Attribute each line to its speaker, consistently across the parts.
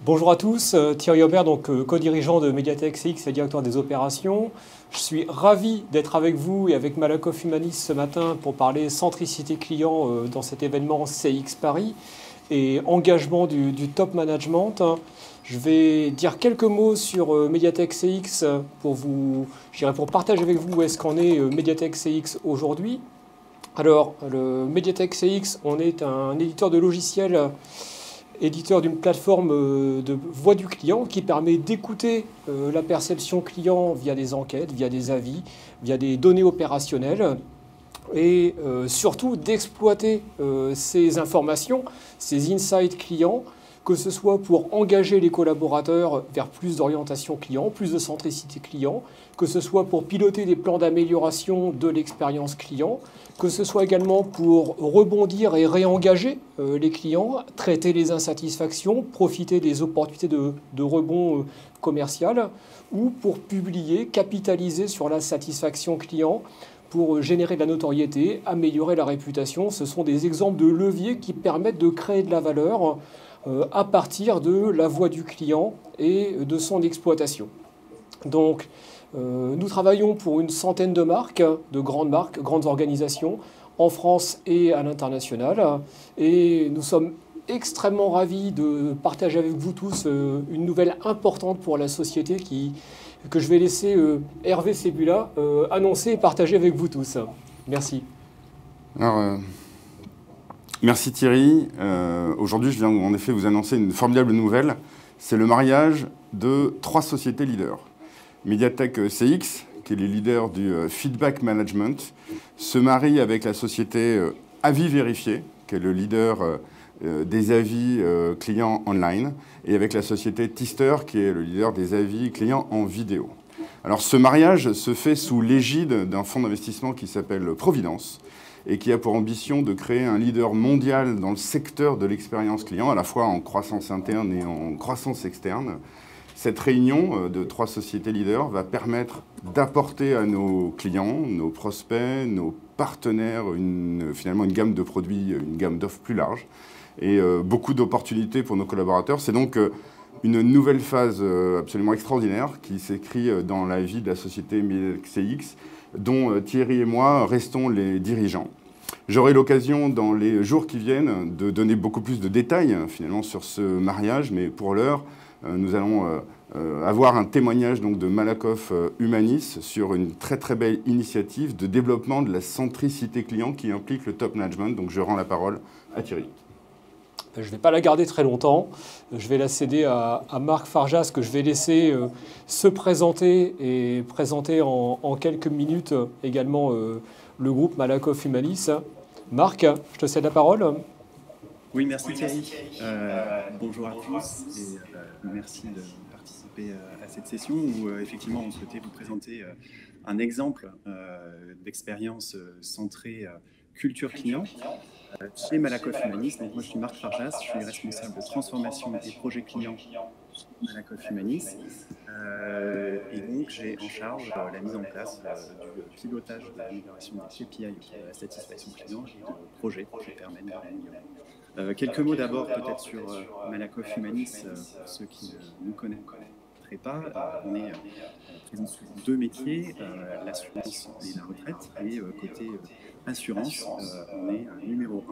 Speaker 1: Bonjour à tous, Thierry Aubert, donc co-dirigeant de Mediatek CX et directeur des opérations. Je suis ravi d'être avec vous et avec Malakoff Humanis ce matin pour parler centricité client dans cet événement CX Paris et engagement du top management. Je vais dire quelques mots sur Mediatek CX pour partager avec vous où est-ce qu'en est Mediatek CX aujourd'hui. Alors, le Mediatek CX, on est un éditeur de logiciels, éditeur d'une plateforme de voix du client qui permet d'écouter la perception client via des enquêtes, via des avis, via des données opérationnelles et surtout d'exploiter ces informations, ces insights clients, que ce soit pour engager les collaborateurs vers plus d'orientation client, plus de centricité client, que ce soit pour piloter des plans d'amélioration de l'expérience client, que ce soit également pour rebondir et réengager les clients, traiter les insatisfactions, profiter des opportunités de rebond commercial, ou pour publier, capitaliser sur la satisfaction client, pour générer de la notoriété, améliorer la réputation. Ce sont des exemples de leviers qui permettent de créer de la valeur à partir de la voix du client et de son exploitation. Donc, nous travaillons pour une centaine de marques, grandes organisations, en France et à l'international. Et nous sommes extrêmement ravis de partager avec vous tous une nouvelle importante pour la société que je vais laisser Hervé Sebula annoncer et partager avec vous tous. Merci.
Speaker 2: Alors, merci Thierry. Aujourd'hui, je viens en effet vous annoncer une formidable nouvelle. C'est le mariage de 3 sociétés leaders. Mediatek CX, qui est le leader du feedback management, se marie avec la société Avis Vérifié, qui est le leader des avis clients online, et avec la société Tister, qui est le leader des avis clients en vidéo. Alors ce mariage se fait sous l'égide d'un fonds d'investissement qui s'appelle Providence, et qui a pour ambition de créer un leader mondial dans le secteur de l'expérience client, à la fois en croissance interne et en croissance externe. Cette réunion de 3 sociétés leaders va permettre d'apporter à nos clients, nos prospects, nos partenaires, finalement une gamme de produits, une gamme d'offres plus large et beaucoup d'opportunités pour nos collaborateurs. C'est donc une nouvelle phase absolument extraordinaire qui s'écrit dans la vie de la société Mediatek CX, dont Thierry et moi restons les dirigeants. J'aurai l'occasion dans les jours qui viennent de donner beaucoup plus de détails finalement sur ce mariage, mais pour l'heure, nous allons avoir un témoignage donc, de Malakoff Humanis sur une très très belle initiative de développement de la centricité client qui implique le top management. Donc je rends la parole à Thierry.
Speaker 1: Je ne vais pas la garder très longtemps. Je vais la céder à Marc Farjas, que je vais laisser se présenter et présenter en quelques minutes également le groupe Malakoff Humanis. Marc, je te cède la parole.
Speaker 3: Oui, merci Thierry. Bonjour à tous et merci de participer à cette session où effectivement on souhaitait vous présenter un exemple d'expérience centrée culture client chez Malakoff Humanis. Donc moi je suis Marc Farjas, je suis responsable de transformation et projet client chez Malakoff Humanis et donc j'ai en charge la mise en place du pilotage de l'amélioration des KPI de la satisfaction client et de projets qui permettent d'améliorer. Quelques mots d'abord peut-être sur Malakoff Humanis, pour ceux qui ne nous connaîtraient pas. On est présent sur 2 métiers, l'assurance et la retraite. Et côté assurance, on est numéro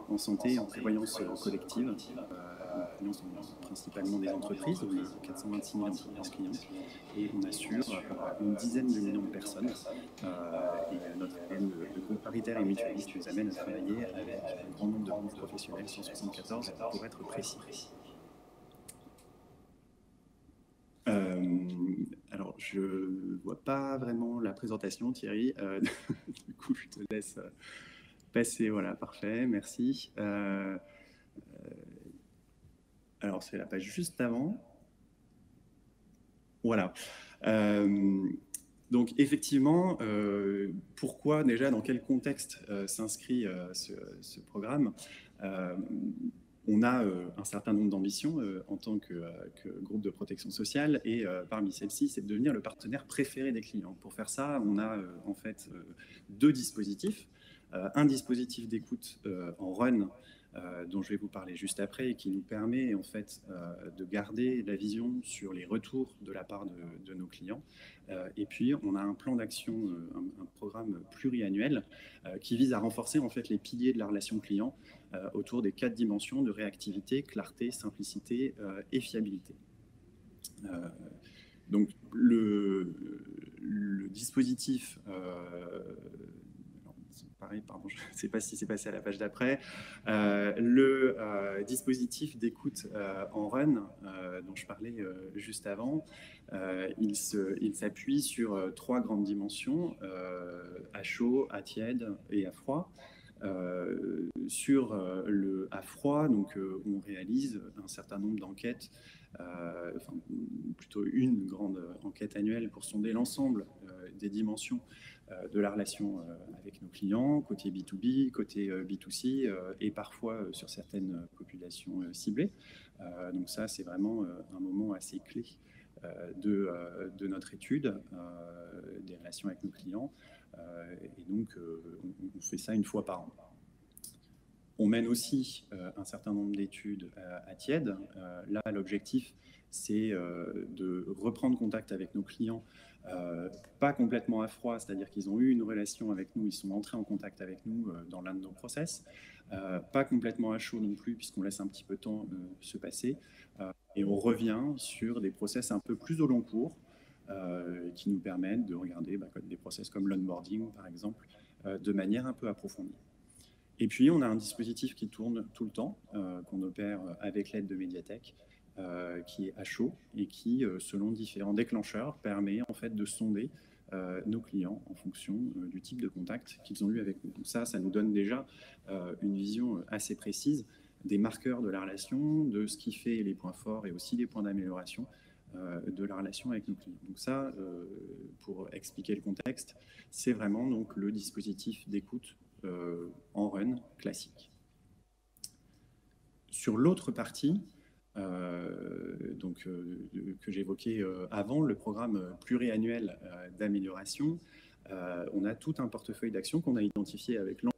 Speaker 3: 1 en santé et en prévoyance collective. Nos clients sont principalement des entreprises, on est 426 000 entreprises clientes et on assure une dizaine de millions de personnes. Et notre ADN de groupe paritaire et mutualiste nous amène à travailler avec un grand nombre de branches professionnelles, 174 pour être précis. Alors, je ne vois pas vraiment la présentation, Thierry. Du coup, je te laisse passer. Voilà, parfait, merci. Alors, c'est la page juste avant. Voilà. Donc, effectivement, pourquoi déjà, dans quel contexte s'inscrit ce programme? On a un certain nombre d'ambitions en tant que groupe de protection sociale et parmi celles-ci, c'est de devenir le partenaire préféré des clients. Pour faire ça, on a en fait 2 dispositifs. Un dispositif d'écoute en run dont je vais vous parler juste après, et qui nous permet en fait de garder la vision sur les retours de la part de nos clients. Et puis on a un plan d'action, un programme pluriannuel qui vise à renforcer en fait les piliers de la relation client autour des 4 dimensions de réactivité, clarté, simplicité et fiabilité. Donc le dispositif, pareil, pardon, je ne sais pas si c'est passé à la page d'après, le dispositif d'écoute en run dont je parlais juste avant, il s'appuie sur 3 grandes dimensions, à chaud, à tiède et à froid. Sur le à froid, donc on réalise un certain nombre d'enquêtes, enfin, plutôt une grande enquête annuelle pour sonder l'ensemble des dimensions de la relation avec nos clients, côté B2B, côté B2C, et parfois sur certaines populations ciblées. Donc ça, c'est vraiment un moment assez clé de notre étude des relations avec nos clients. Et donc, on fait ça une fois par an. On mène aussi un certain nombre d'études à tiède. Là, l'objectif, c'est de reprendre contact avec nos clients, pas complètement à froid, c'est-à-dire qu'ils ont eu une relation avec nous, ils sont entrés en contact avec nous dans l'un de nos process, pas complètement à chaud non plus, puisqu'on laisse un petit peu de temps se passer, et on revient sur des process un peu plus au long cours, qui nous permettent de regarder des process comme l'onboarding, par exemple, de manière un peu approfondie. Et puis, on a un dispositif qui tourne tout le temps, qu'on opère avec l'aide de Mediatek, qui est à chaud et qui, selon différents déclencheurs, permet en fait de sonder nos clients en fonction du type de contact qu'ils ont eu avec nous. Donc ça nous donne déjà une vision assez précise des marqueurs de la relation, de ce qui fait les points forts et aussi les points d'amélioration de la relation avec nos clients. Donc ça, pour expliquer le contexte, c'est vraiment donc le dispositif d'écoute en run classique. Sur l'autre partie, que j'évoquais avant, le programme pluriannuel d'amélioration, on a tout un portefeuille d'actions qu'on a identifié avec l'ensemble.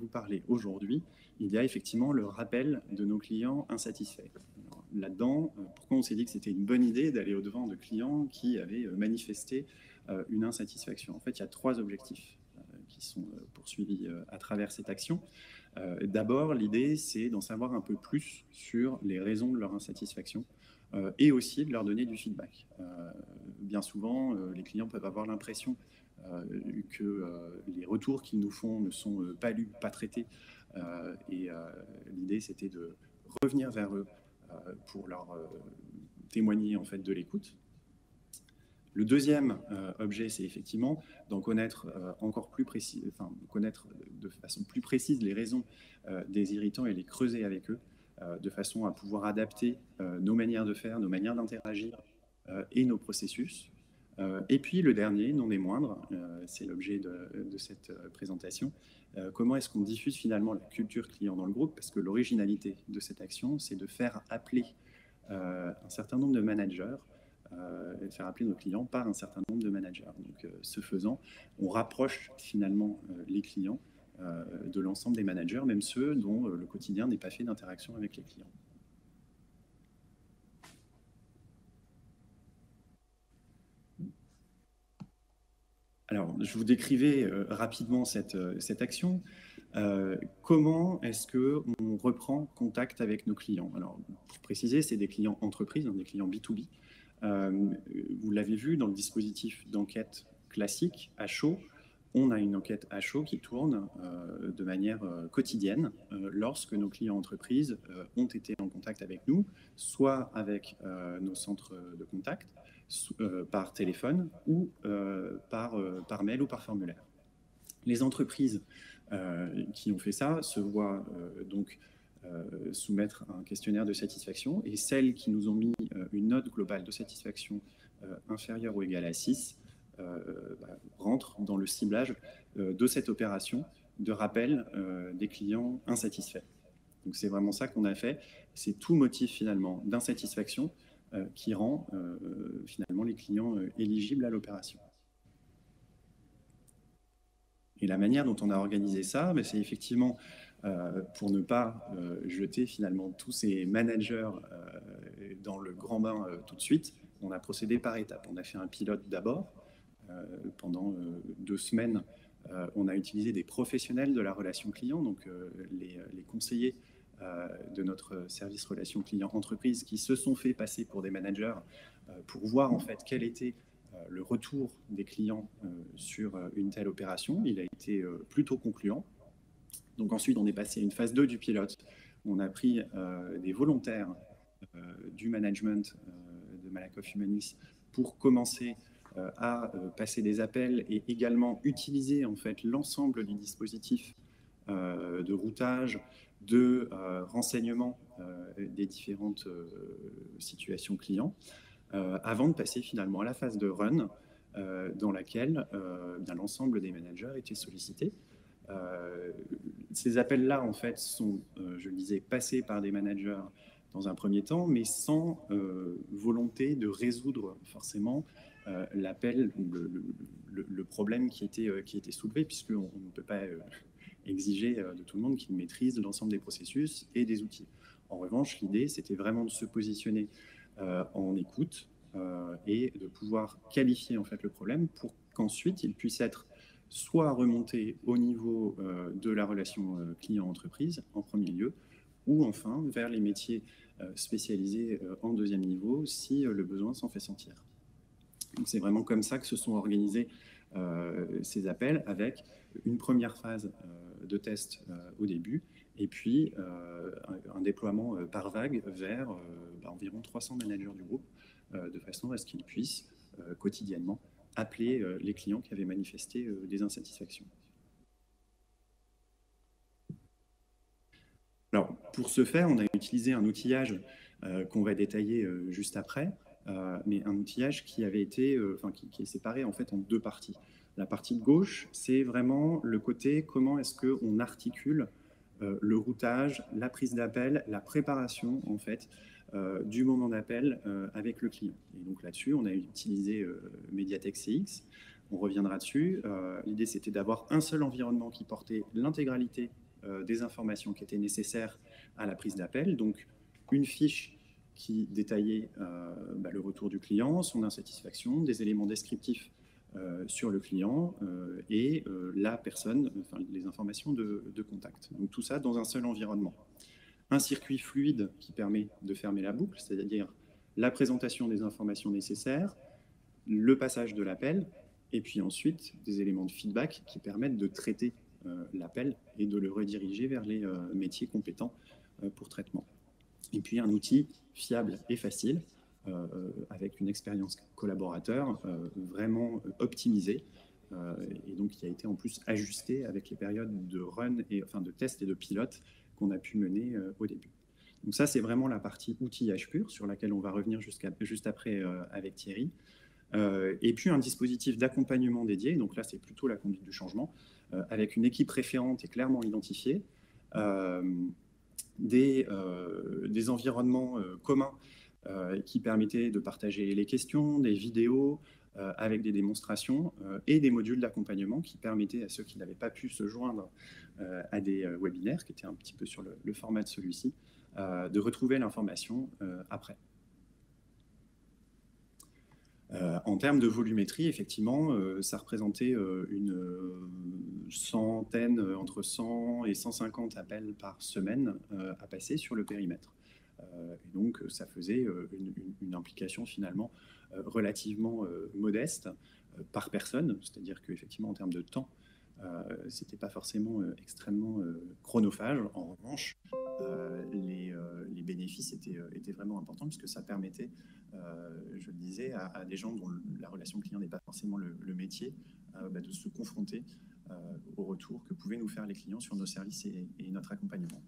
Speaker 3: Vous parlez aujourd'hui, il y a effectivement le rappel de nos clients insatisfaits. Là-dedans, pourquoi on s'est dit que c'était une bonne idée d'aller au-devant de clients qui avaient manifesté une insatisfaction? En fait, il y a 3 objectifs qui sont poursuivis à travers cette action. D'abord, l'idée, c'est d'en savoir un peu plus sur les raisons de leur insatisfaction et aussi de leur donner du feedback. Bien souvent, les clients peuvent avoir l'impression que les retours qu'ils nous font ne sont pas lus, pas traités. Et l'idée, c'était de revenir vers eux pour leur témoigner en fait de l'écoute. Le deuxième objet, c'est effectivement d'en connaître encore plus précis, enfin connaître de façon plus précise les raisons des irritants et les creuser avec eux, de façon à pouvoir adapter nos manières de faire, nos manières d'interagir et nos processus. Et puis le dernier, non des moindres, c'est l'objet de cette présentation. Comment est-ce qu'on diffuse finalement la culture client dans le groupe? Parce que l'originalité de cette action, c'est de faire appeler un certain nombre de managers, faire appeler nos clients par un certain nombre de managers. Donc, ce faisant, on rapproche finalement les clients de l'ensemble des managers, même ceux dont le quotidien n'est pas fait d'interaction avec les clients. Alors, je vous décrivais rapidement cette action. Comment est-ce qu'on reprend contact avec nos clients? Alors, pour préciser, c'est des clients entreprises, des clients B2B. Vous l'avez vu dans le dispositif d'enquête classique à chaud, on a une enquête à chaud qui tourne de manière quotidienne lorsque nos clients entreprises ont été en contact avec nous, soit avec nos centres de contact, par téléphone ou par mail ou par formulaire. Les entreprises qui ont fait ça se voient donc soumettre un questionnaire de satisfaction, et celles qui nous ont mis une note globale de satisfaction inférieure ou égale à 6 rentrent dans le ciblage de cette opération de rappel des clients insatisfaits. Donc c'est vraiment ça qu'on a fait, c'est tout motif finalement d'insatisfaction qui rend finalement les clients éligibles à l'opération. Et la manière dont on a organisé ça, c'est effectivement pour ne pas jeter finalement tous ces managers dans le grand bain tout de suite. On a procédé par étapes. On a fait un pilote d'abord. Pendant 2 semaines, on a utilisé des professionnels de la relation client, donc les conseillers de notre service relation client entreprise qui se sont fait passer pour des managers pour voir en fait quel était le retour des clients sur une telle opération. Il a été plutôt concluant. Donc ensuite, on est passé à une phase 2 du pilote. On a pris des volontaires du management de Malakoff Humanis pour commencer à passer des appels et également utiliser en fait l'ensemble du dispositif de routage, de renseignement des différentes situations clients, avant de passer finalement à la phase de run, dans laquelle l'ensemble des managers étaient sollicités. Ces appels-là, en fait, sont, je le disais, passés par des managers dans un premier temps, mais sans volonté de résoudre forcément l'appel ou le problème qui était soulevé, puisqu'on ne peut pas exiger de tout le monde qu'il maîtrise l'ensemble des processus et des outils. En revanche, l'idée, c'était vraiment de se positionner en écoute et de pouvoir qualifier en fait le problème pour qu'ensuite il puisse être soit remonté au niveau de la relation client-entreprise en premier lieu, ou enfin vers les métiers spécialisés en deuxième niveau si le besoin s'en fait sentir. Donc c'est vraiment comme ça que se sont organisés ces appels, avec une première phase de test au début, et puis un déploiement par vague vers environ 300 managers du groupe, de façon à ce qu'ils puissent quotidiennement appeler les clients qui avaient manifesté des insatisfactions. Alors, pour ce faire, on a utilisé un outillage qu'on va détailler juste après, mais un outillage qui avait été, qui est séparé en fait en 2 parties. La partie de gauche, c'est vraiment le côté comment est-ce qu'on articule le routage, la prise d'appel, la préparation en fait du moment d'appel avec le client. Et donc là-dessus, on a utilisé Mediatek CX. On reviendra dessus. L'idée, c'était d'avoir un seul environnement qui portait l'intégralité des informations qui étaient nécessaires à la prise d'appel. Donc, une fiche qui détaillait le retour du client, son insatisfaction, des éléments descriptifs sur le client et la personne, les informations de contact. Donc, tout ça dans un seul environnement. Un circuit fluide qui permet de fermer la boucle, c'est-à-dire la présentation des informations nécessaires, le passage de l'appel, et puis ensuite des éléments de feedback qui permettent de traiter l'appel et de le rediriger vers les métiers compétents pour traitement. Et puis un outil fiable et facile, avec une expérience collaborateur vraiment optimisée, et donc qui a été en plus ajusté avec les périodes de run, de test et de pilote qu'on a pu mener au début. Donc ça, c'est vraiment la partie outillage pur sur laquelle on va revenir juste après avec Thierry. Et puis un dispositif d'accompagnement dédié, donc là c'est plutôt la conduite du changement, avec une équipe référente et clairement identifiée, des environnements communs qui permettaient de partager les questions, des vidéos avec des démonstrations et des modules d'accompagnement qui permettaient à ceux qui n'avaient pas pu se joindre à des webinaires, qui étaient un petit peu sur le format de celui-ci, de retrouver l'information après. En termes de volumétrie, effectivement, ça représentait une centaine, entre 100 et 150 appels par semaine à passer sur le périmètre. Et donc, ça faisait une implication finalement relativement modeste par personne, c'est-à-dire qu'effectivement, en termes de temps, ce n'était pas forcément extrêmement chronophage. En revanche, les bénéfices étaient vraiment importants puisque ça permettait, je le disais, à des gens dont la relation client n'est pas forcément le métier, de se confronter au retour que pouvaient nous faire les clients sur nos services et notre accompagnement.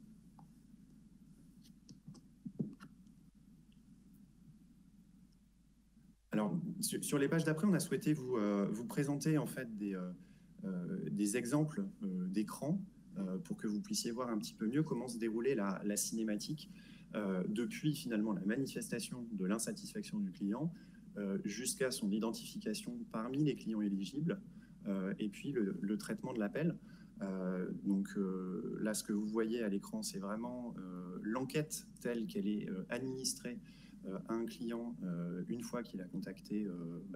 Speaker 3: Alors, sur les pages d'après, on a souhaité vous présenter en fait des exemples d'écran pour que vous puissiez voir un petit peu mieux comment se déroulait la cinématique depuis finalement la manifestation de l'insatisfaction du client jusqu'à son identification parmi les clients éligibles et puis le traitement de l'appel. Donc là, ce que vous voyez à l'écran, c'est vraiment l'enquête telle qu'elle est administrée à un client une fois qu'il a contacté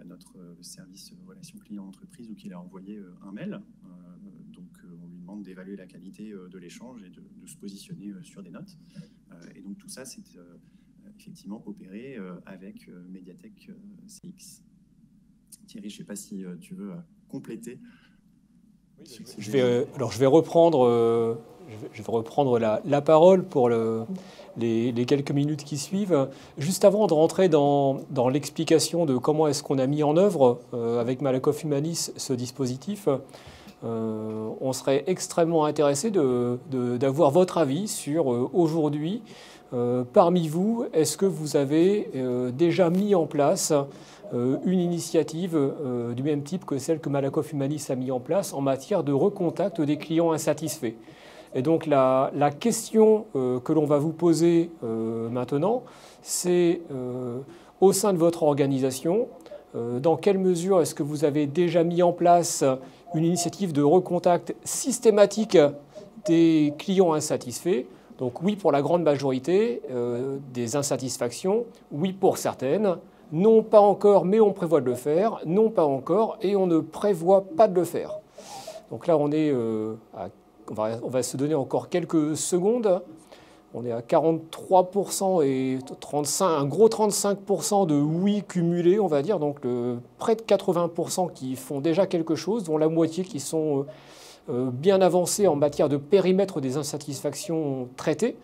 Speaker 3: notre service relation client-entreprise ou qu'il a envoyé un mail. Donc on lui demande d'évaluer la qualité de l'échange et de se positionner sur des notes. Et donc tout ça, c'est effectivement opéré avec Mediatek CX. Thierry, je ne sais pas si tu veux compléter.
Speaker 1: Je vais reprendre la parole pour les quelques minutes qui suivent. Juste avant de rentrer dans l'explication de comment est-ce qu'on a mis en œuvre avec Malakoff Humanis ce dispositif, on serait extrêmement intéressé d'avoir votre avis sur aujourd'hui, parmi vous, est-ce que vous avez déjà mis en place une initiative du même type que celle que Malakoff Humanis a mis en place en matière de recontact des clients insatisfaits. Et donc la question que l'on va vous poser maintenant, c'est au sein de votre organisation, dans quelle mesure est-ce que vous avez déjà mis en place une initiative de recontact systématique des clients insatisfaits? Donc oui pour la grande majorité des insatisfactions, oui pour certaines. Non, pas encore, mais on prévoit de le faire. Non, pas encore, et on ne prévoit pas de le faire. Donc là, on va se donner encore quelques secondes. On est à 43% et un gros 35% de oui cumulés, on va dire. Donc près de 80% qui font déjà quelque chose, dont la moitié qui sont bien avancés en matière de périmètre des insatisfactions traitées.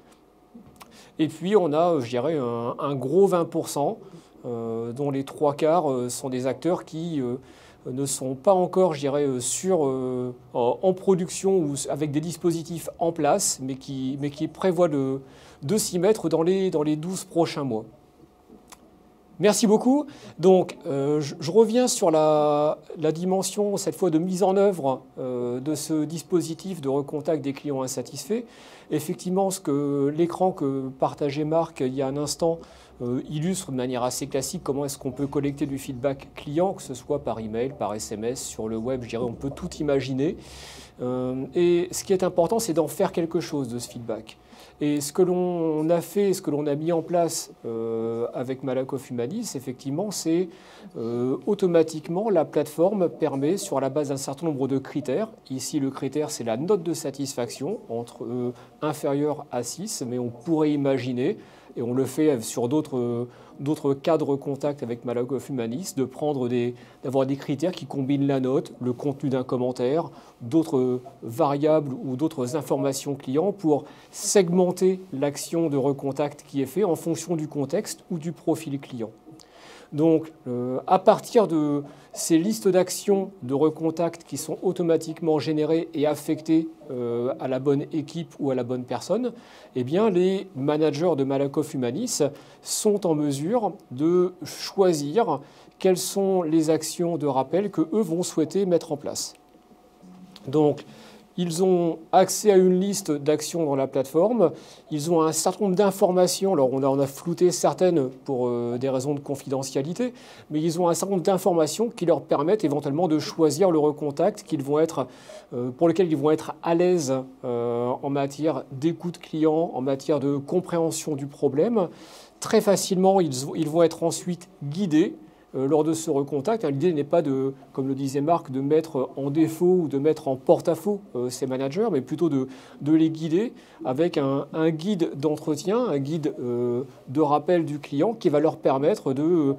Speaker 1: Et puis on a, je dirais, un gros 20%. Dont les 3/4 sont des acteurs qui ne sont pas encore, je dirais, en production ou avec des dispositifs en place, mais qui prévoient de s'y mettre dans les 12 prochains mois. Merci beaucoup. Donc, je reviens sur la dimension, cette fois, de mise en œuvre de ce dispositif de recontact des clients insatisfaits. Effectivement, l'écran que partageait Marc il y a un instant illustre de manière assez classique comment est-ce qu'on peut collecter du feedback client, que ce soit par email, par SMS, sur le web, je dirais, on peut tout imaginer. Et ce qui est important, c'est d'en faire quelque chose de ce feedback. Et ce que l'on a fait, ce que l'on a mis en place avec Malakoff Humanis, effectivement, c'est automatiquement la plateforme permet, sur la base d'un certain nombre de critères, ici le critère c'est la note de satisfaction, inférieure à 6, mais on pourrait imaginer, et on le fait sur d'autres cas de contact avec Malakoff Humanis, d'avoir des critères qui combinent la note, le contenu d'un commentaire, d'autres variables ou d'autres informations clients pour segmenter l'action de recontact qui est fait en fonction du contexte ou du profil client. Donc, à partir de ces listes d'actions de recontact qui sont automatiquement générées et affectées à la bonne équipe ou à la bonne personne, eh bien, les managers de Malakoff Humanis sont en mesure de choisir quelles sont les actions de rappel qu'eux vont souhaiter mettre en place. Donc, ils ont accès à une liste d'actions dans la plateforme. Ils ont un certain nombre d'informations. Alors, on a flouté certaines pour des raisons de confidentialité, mais ils ont un certain nombre d'informations qui leur permettent éventuellement de choisir le recontact pour lequel ils vont être à l'aise en matière d'écoute client, en matière de compréhension du problème. Très facilement, ils vont être ensuite guidés lors de ce recontact. L'idée n'est pas comme le disait Marc, de mettre en défaut ou de mettre en porte-à-faux ces managers, mais plutôt de les guider avec un guide d'entretien, un guide de rappel du client qui va leur permettre de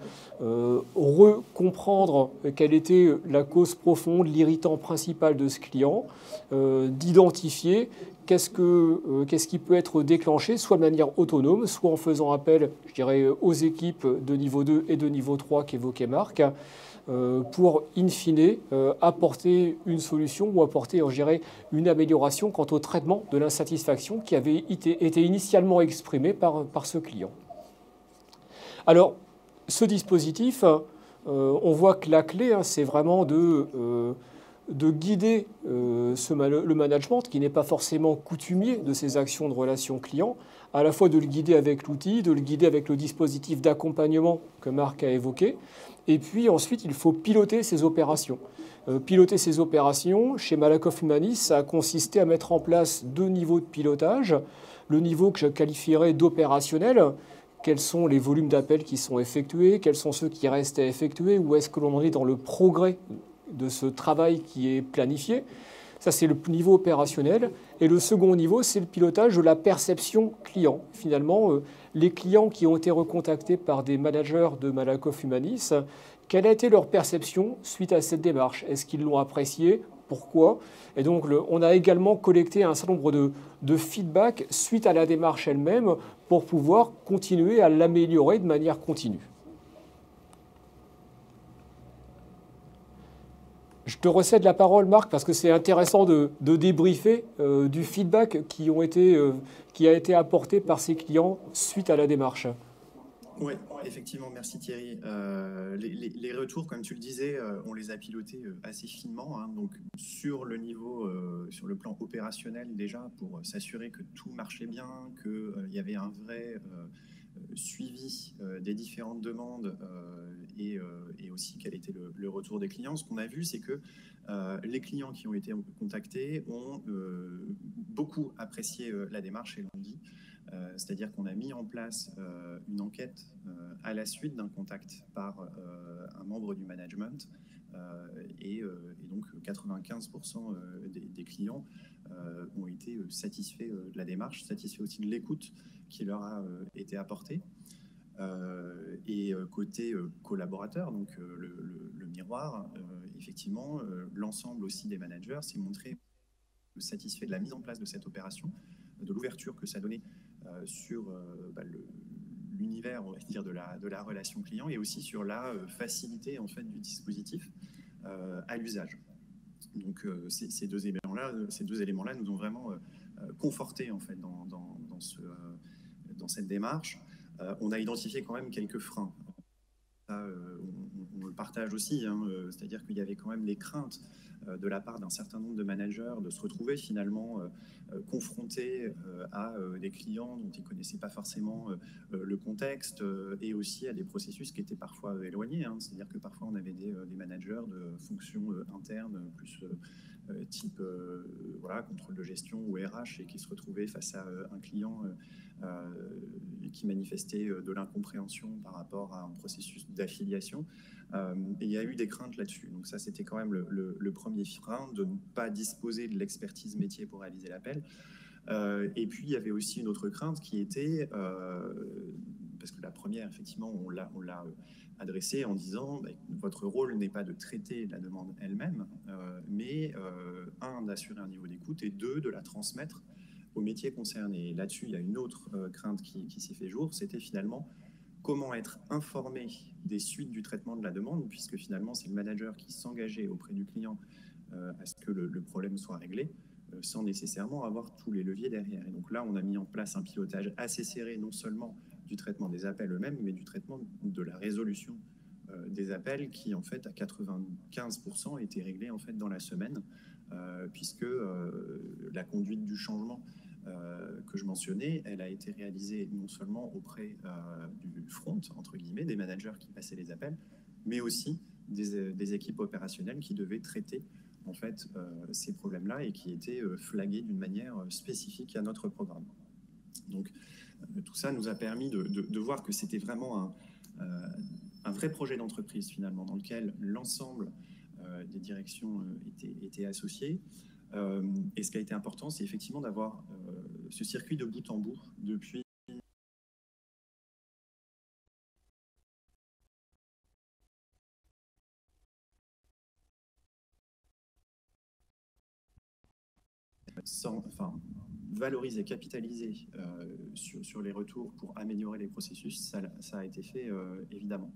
Speaker 1: recomprendre quelle était la cause profonde, l'irritant principal de ce client, d'identifier qu'est-ce qui peut être déclenché, soit de manière autonome, soit en faisant appel, je dirais, aux équipes de niveau 2 et de niveau 3 qu'évoquait Marc, pour, in fine, apporter une solution ou apporter, je dirais, une amélioration quant au traitement de l'insatisfaction qui avait été initialement exprimée par ce client. Alors, ce dispositif, on voit que la clé, c'est vraiment de de guider le management, qui n'est pas forcément coutumier de ces actions de relation client, à la fois de le guider avec l'outil, de le guider avec le dispositif d'accompagnement que Marc a évoqué, et puis ensuite il faut piloter ces opérations. Piloter ces opérations, chez Malakoff Humanis, ça a consisté à mettre en place 2 niveaux de pilotage. Le niveau que je qualifierais d'opérationnel, quels sont les volumes d'appels qui sont effectués, quels sont ceux qui restent à effectuer, où est-ce que l'on en est dans le progrès de ce travail qui est planifié. Ça, c'est le niveau opérationnel. Et le second niveau, c'est le pilotage de la perception client. Finalement, les clients qui ont été recontactés par des managers de Malakoff Humanis, quelle a été leur perception suite à cette démarche? Est-ce qu'ils l'ont appréciée? Pourquoi? Et donc, on a également collecté un certain nombre de feedbacks suite à la démarche elle-même pour pouvoir continuer à l'améliorer de manière continue. Je te recède la parole, Marc, parce que c'est intéressant de débriefer du feedback qui a été apporté par ces clients suite à la démarche.
Speaker 3: Oui, effectivement, merci Thierry. Les retours, comme tu le disais, on les a pilotés assez finement, hein, donc sur le niveau, sur le plan opérationnel déjà, pour s'assurer que tout marchait bien, qu'il y avait un vrai suivi des différentes demandes et aussi quel était le retour des clients. Ce qu'on a vu, c'est que les clients qui ont été contactés ont beaucoup apprécié la démarche et l'ont dit. C'est-à-dire qu'on a mis en place une enquête à la suite d'un contact par un membre du management et donc 95% des clients ont été satisfaits de la démarche, satisfaits aussi de l'écoute qui leur a été apportée. Et côté collaborateur, donc le miroir, effectivement, l'ensemble aussi des managers s'est montré satisfait de la mise en place de cette opération, de l'ouverture que ça donnait sur l'univers, on va dire, de la relation client et aussi sur la facilité en fait du dispositif à l'usage. Donc ces deux éléments-là nous ont vraiment confortés en fait dans cette démarche. On a identifié quand même quelques freins. On le partage aussi, hein, c'est-à-dire qu'il y avait quand même des craintes de la part d'un certain nombre de managers de se retrouver finalement confrontés à des clients dont ils ne connaissaient pas forcément le contexte et aussi à des processus qui étaient parfois éloignés. Hein. C'est-à-dire que parfois on avait des managers de fonctions internes plus type contrôle de gestion ou RH et qui se retrouvaient face à un client qui manifestait de l'incompréhension par rapport à un processus d'affiliation. Et il y a eu des craintes là-dessus. Donc ça, c'était quand même le premier frein, de ne pas disposer de l'expertise métier pour réaliser l'appel. Et puis, il y avait aussi une autre crainte qui était, parce que la première, effectivement, on l'a adressée en disant votre rôle n'est pas de traiter la demande elle-même, mais d'assurer un niveau d'écoute et de la transmettre au métier concerné. Et là-dessus, il y a une autre crainte qui s'est fait jour, c'était finalement comment être informé des suites du traitement de la demande, puisque finalement, c'est le manager qui s'engageait auprès du client à ce que le problème soit réglé, sans nécessairement avoir tous les leviers derrière. Et donc là, on a mis en place un pilotage assez serré, non seulement du traitement des appels eux-mêmes, mais du traitement de la résolution des appels, qui en fait, à 95% étaient réglés en fait dans la semaine, puisque la conduite du changement que je mentionnais, elle a été réalisée non seulement auprès du front, entre guillemets, des managers qui passaient les appels, mais aussi des équipes opérationnelles qui devaient traiter en fait ces problèmes-là et qui étaient flagués d'une manière spécifique à notre programme. Donc tout ça nous a permis de voir que c'était vraiment un vrai projet d'entreprise finalement, dans lequel l'ensemble des directions étaient associées. Et ce qui a été important, c'est effectivement d'avoir ce circuit de bout en bout depuis valoriser, capitaliser sur les retours pour améliorer les processus, ça a été fait évidemment.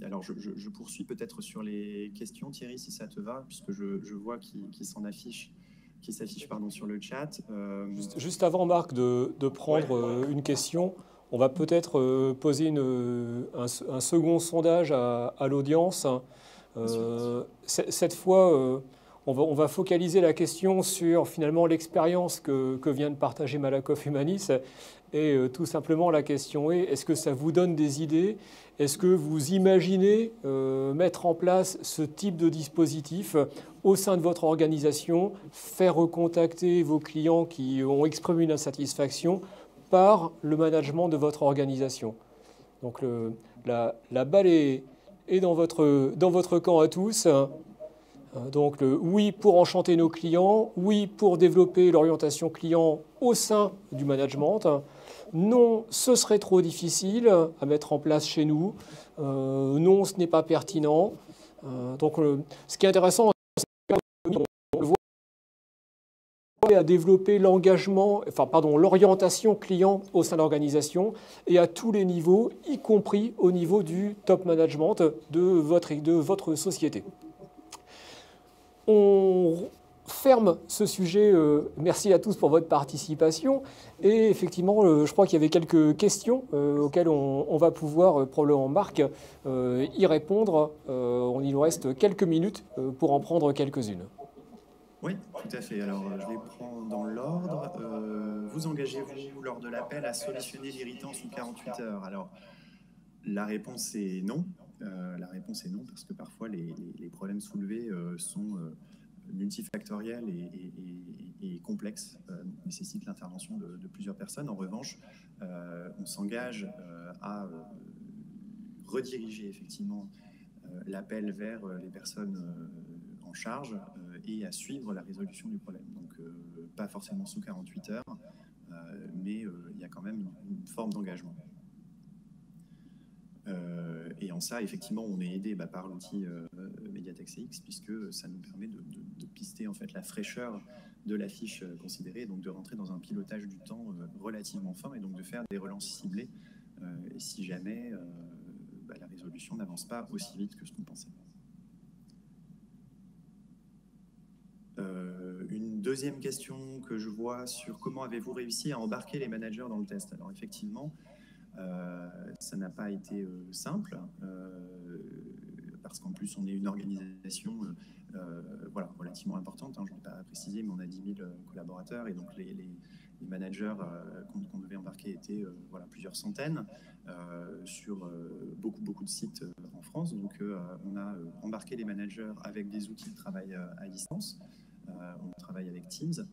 Speaker 3: Alors, je poursuis peut-être sur les questions, Thierry, si ça te va, puisque je vois qui s'affiche sur le chat.
Speaker 1: Juste avant, Marc, de prendre une question, on va peut-être poser un second sondage à l'audience. Cette fois, on va focaliser la question sur finalement l'expérience que vient de partager Malakoff Humanis. Et tout simplement, la question est, est-ce que ça vous donne des idées? Est-ce que vous imaginez mettre en place ce type de dispositif au sein de votre organisation, faire recontacter vos clients qui ont exprimé une insatisfaction par le management de votre organisation? Donc la balle est dans votre camp à tous. Donc oui pour enchanter nos clients, oui pour développer l'orientation client au sein du management. Non, ce serait trop difficile à mettre en place chez nous. Non, ce n'est pas pertinent. Donc ce qui est intéressant, c'est qu'on voit à développer l'orientation client au sein de l'organisation et à tous les niveaux, y compris au niveau du top management de votre société. On ferme ce sujet. Merci à tous pour votre participation. Et effectivement, je crois qu'il y avait quelques questions auxquelles on va pouvoir, probablement Marc, y répondre. Il nous reste quelques minutes pour en prendre quelques-unes.
Speaker 3: Oui, tout à fait. Alors, je vais prendre dans l'ordre. Vous engagez-vous lors de l'appel à solutionner l'irritant sous 48 heures? Alors, la réponse est non. La réponse est non, parce que parfois les problèmes soulevés sont multifactoriels et complexes, nécessitent l'intervention de plusieurs personnes. En revanche, on s'engage à rediriger effectivement l'appel vers les personnes en charge et à suivre la résolution du problème. Donc, pas forcément sous 48 heures, mais il y a quand même une forme d'engagement. Et en ça, effectivement, on est aidé par l'outil Mediatek CX, puisque ça nous permet de pister en fait la fraîcheur de la fiche considérée, donc de rentrer dans un pilotage du temps relativement fin, et donc de faire des relances ciblées si jamais la résolution n'avance pas aussi vite que ce qu'on pensait. Une deuxième question que je vois sur comment avez-vous réussi à embarquer les managers dans le test? Alors effectivement, ça n'a pas été simple, parce qu'en plus on est une organisation relativement importante, hein, je ne l'ai pas précisé, mais on a 10 000 collaborateurs, et donc les managers qu'on devait embarquer étaient plusieurs centaines sur beaucoup de sites en France. Donc on a embarqué les managers avec des outils de travail à distance. On travaille avec Teams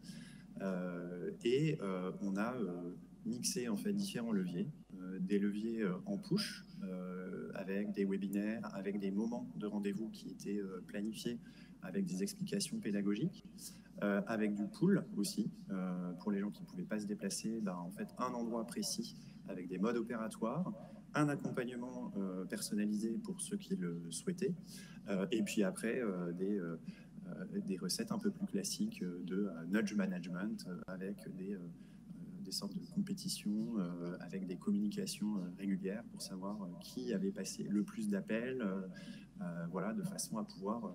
Speaker 3: et on a mixé en fait différents leviers, des leviers en push avec des webinaires, avec des moments de rendez-vous qui étaient planifiés, avec des explications pédagogiques, avec du pull aussi pour les gens qui ne pouvaient pas se déplacer, en fait un endroit précis avec des modes opératoires, un accompagnement personnalisé pour ceux qui le souhaitaient, et puis après des recettes un peu plus classiques de nudge management avec des sortes de compétitions, avec des communications régulières pour savoir qui avait passé le plus d'appels, de façon à pouvoir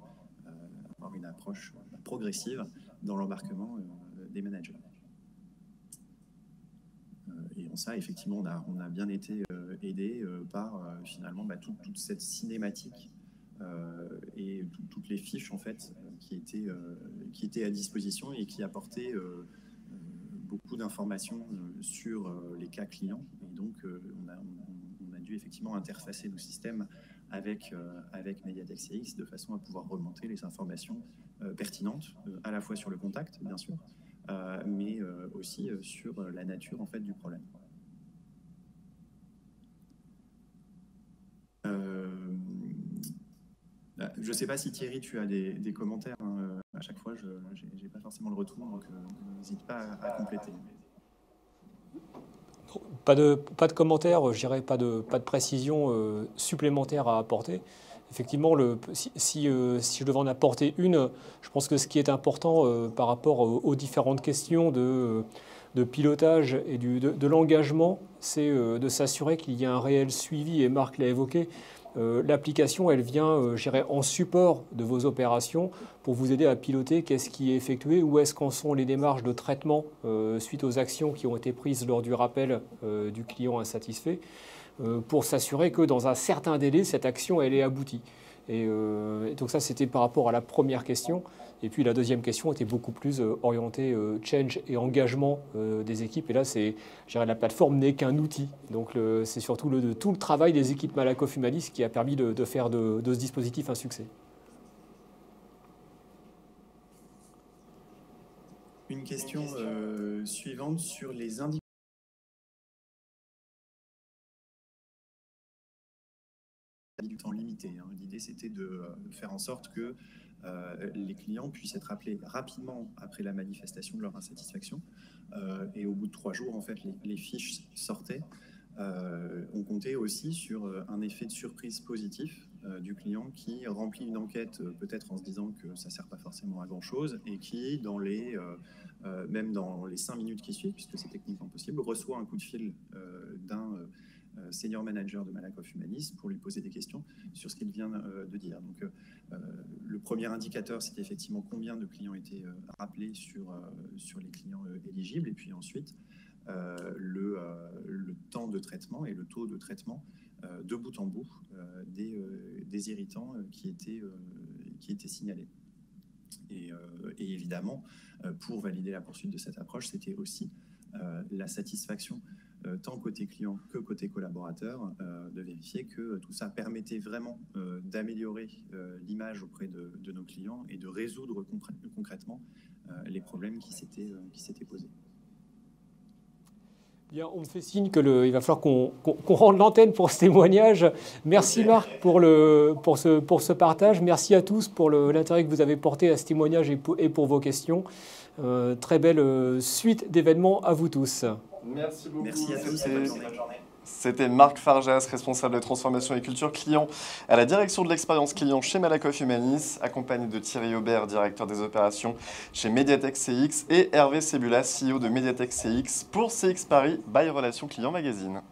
Speaker 3: avoir une approche progressive dans l'embarquement des managers. Et en ça, effectivement, on a bien été aidé par finalement toute cette cinématique et toutes les fiches en fait qui étaient à disposition et qui apportaient beaucoup d'informations sur les cas clients. Et donc on a dû effectivement interfacer nos systèmes avec Mediatek CX de façon à pouvoir remonter les informations pertinentes, à la fois sur le contact bien sûr, mais aussi sur la nature en fait du problème. Je ne sais pas si Thierry, tu as des commentaires. Hein. À chaque fois, je n'ai pas forcément le retour, donc n'hésite pas à compléter.
Speaker 1: Pas de commentaires, je dirais pas de précision supplémentaire à apporter. Effectivement, si je devais en apporter une, je pense que ce qui est important par rapport aux différentes questions de pilotage et de l'engagement, c'est de s'assurer qu'il y a un réel suivi, et Marc l'a évoqué. L'application, elle vient, je dirais, en support de vos opérations pour vous aider à piloter qu'est-ce qui est effectué, où est-ce qu'en sont les démarches de traitement suite aux actions qui ont été prises lors du rappel du client insatisfait, pour s'assurer que dans un certain délai, cette action, elle est aboutie. Et donc ça, c'était par rapport à la première question. Et puis la deuxième question était beaucoup plus orientée change et engagement des équipes. Et là, je dirais, la plateforme n'est qu'un outil. Donc c'est surtout tout le travail des équipes Malakoff Humanis qui a permis de faire de ce dispositif un succès.
Speaker 3: Une question suivante sur les indicateurs du temps limité. L'idée, c'était de faire en sorte que les clients puissent être appelés rapidement après la manifestation de leur insatisfaction. Et au bout de 3 jours, en fait, les fiches sortaient. On comptait aussi sur un effet de surprise positif du client qui remplit une enquête peut-être en se disant que ça ne sert pas forcément à grand-chose et qui, même dans les 5 minutes qui suivent, puisque c'est techniquement possible, reçoit un coup de fil d'un senior manager de Malakoff Humanis pour lui poser des questions sur ce qu'il vient de dire. Donc, le premier indicateur, c'était effectivement combien de clients étaient rappelés sur les clients éligibles, et puis ensuite le temps de traitement et le taux de traitement de bout en bout des irritants qui étaient signalés. Et évidemment, pour valider la poursuite de cette approche, c'était aussi la satisfaction tant côté client que côté collaborateur, de vérifier que tout ça permettait vraiment d'améliorer l'image auprès de nos clients et de résoudre concrètement les problèmes qui s'étaient posés.
Speaker 1: Bien, on me fait signe qu'il va falloir qu'on rende l'antenne pour ce témoignage. Merci Marc pour ce partage. Merci à tous pour l'intérêt que vous avez porté à ce témoignage et pour vos questions. Très belle suite d'événements à vous tous.
Speaker 4: Merci beaucoup.
Speaker 3: Merci à tous et bonne journée.
Speaker 4: C'était Marc Farjas, responsable de transformation et culture client à la direction de l'expérience client chez Malakoff Humanis, accompagné de Thierry Aubert, directeur des opérations chez Mediatek CX, et Hervé Sebula, CEO de Mediatek CX pour CX Paris by Relations Client Magazine.